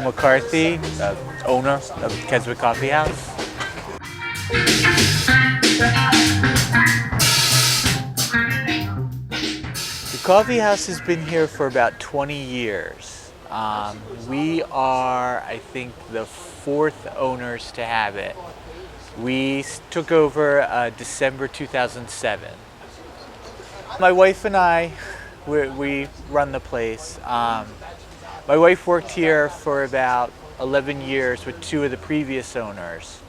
McCarthy, the owner of Keswick Coffee House. The coffee house has been here for about 20 years. We are, I think, the fourth owners to have it. We took over December 2007. My wife and I, we run the place. My wife worked here for about 11 years with two of the previous owners.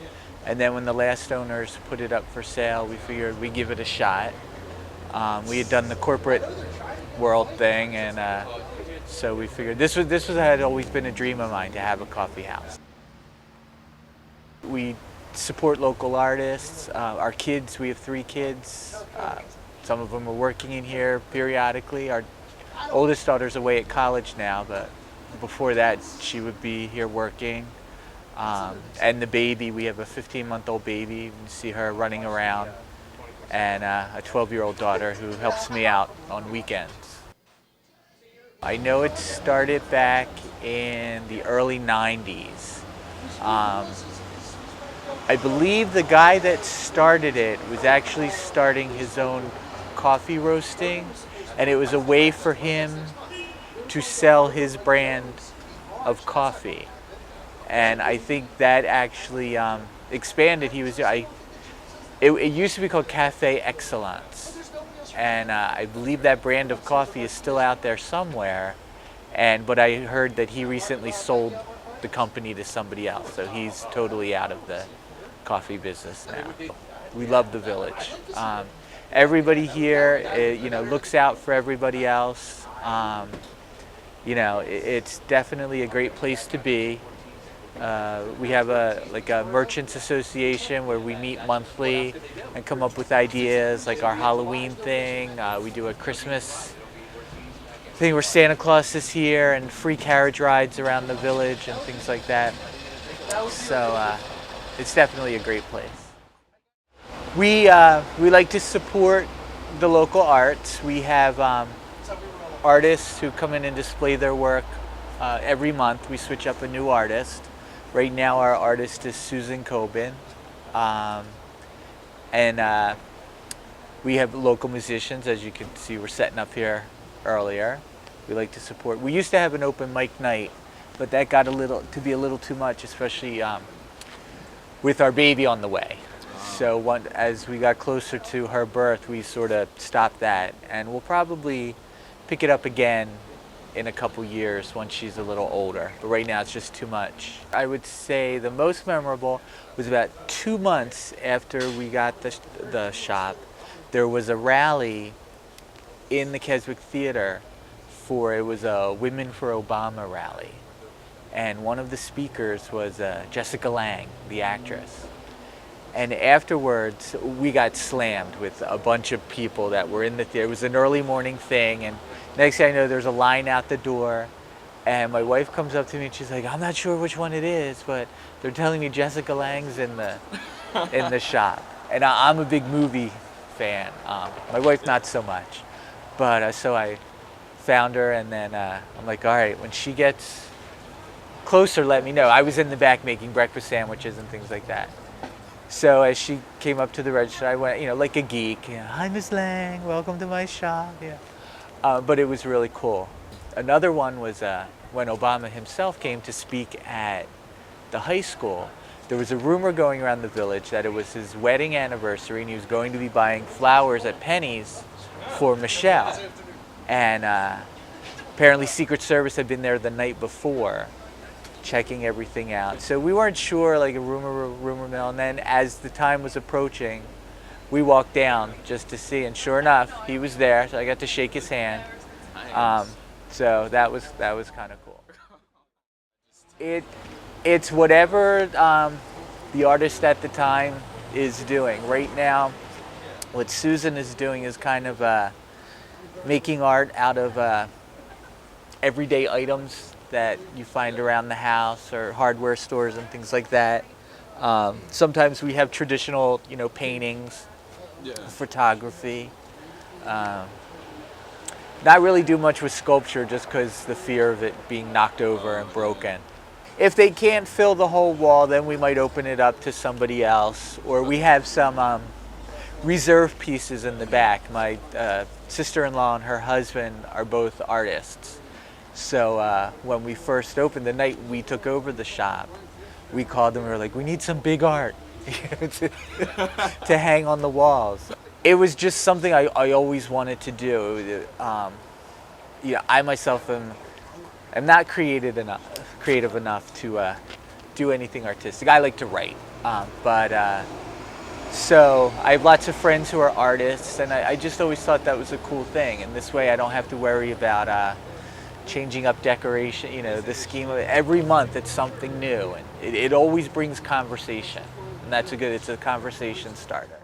And then when the last owners put it up for sale, we figured we'd give it a shot. We had done the corporate world thing, and so we figured this had always been a dream of mine, to have a coffee house. We support local artists. Our kids, we have 3 kids. Some of them are working in here periodically. Our oldest daughter's away at college now, but before that she would be here working. And the baby, we have a 15-month-old baby. You can see her running around, and a 12-year-old daughter who helps me out on weekends. I know it started back in the early 90s. I believe the guy that started it was actually starting his own coffee roasting, and it was a way for him to sell his brand of coffee. And I think that actually expanded. It used to be called Cafe Excellence, and I believe that brand of coffee is still out there somewhere. But I heard that he recently sold the company to somebody else, so he's totally out of the coffee business now. We love the village. Everybody here, looks out for everybody else. It's definitely a great place to be. We have a merchants association where we meet monthly and come up with ideas, like our Halloween thing. We do a Christmas thing where Santa Claus is here, and free carriage rides around the village and things like that. So it's definitely a great place. We like to support the local arts. We have artists who come in and display their work every month. We switch up a new artist. Right now our artist is Susan Coben. And we have local musicians. As you can see, we're setting up here earlier. We like to support. We used to have an open mic night, but that got to be a little too much, especially with our baby on the way. So as we got closer to her birth, we sort of stopped that, and we'll probably pick it up again in a couple years once she's a little older. But right now it's just too much. I would say the most memorable was about 2 months after we got the shop. There was a rally in the Keswick Theater it was a Women for Obama rally. And one of the speakers was Jessica Lange, the actress. And afterwards, we got slammed with a bunch of people that were in the theater. It was an early morning thing, and next thing I know, there's a line out the door, and my wife comes up to me and she's like, "I'm not sure which one it is, but they're telling me Jessica Lange's in the shop." And I'm a big movie fan. My wife not so much, but so I found her, and then I'm like, all right, when she gets closer, let me know. I was in the back making breakfast sandwiches and things like that. So as she came up to the register, I went, like a geek, "Hi, Miss Lang, welcome to my shop." But it was really cool. Another one was when Obama himself came to speak at the high school. There was a rumor going around the village that it was his wedding anniversary, and he was going to be buying flowers at Penny's for Michelle. And apparently Secret Service had been there the night before, checking everything out. So we weren't sure, like a rumor mill. And then as the time was approaching, we walked down just to see, and sure enough, he was there. So I got to shake his hand. So that was kind of cool. It's whatever the artist at the time is doing. Right now, what Susan is doing is kind of making art out of everyday items that you find around the house or hardware stores and things like that. Sometimes we have traditional, paintings, photography. Not really do much with sculpture just because the fear of it being knocked over and broken. If they can't fill the whole wall, then we might open it up to somebody else. Or we have some reserve pieces in the back. My sister-in-law and her husband are both artists. So when we first opened, the night we took over the shop, we called them and we were like, we need some big art to hang on the walls. It was just something I always wanted to do. I myself am not creative enough to do anything artistic. I like to write, so I have lots of friends who are artists, and I just always thought that was a cool thing. And this way, I don't have to worry about changing up decoration. The scheme of it. Every month, it's something new, and it always brings conversation, and it's a conversation starter.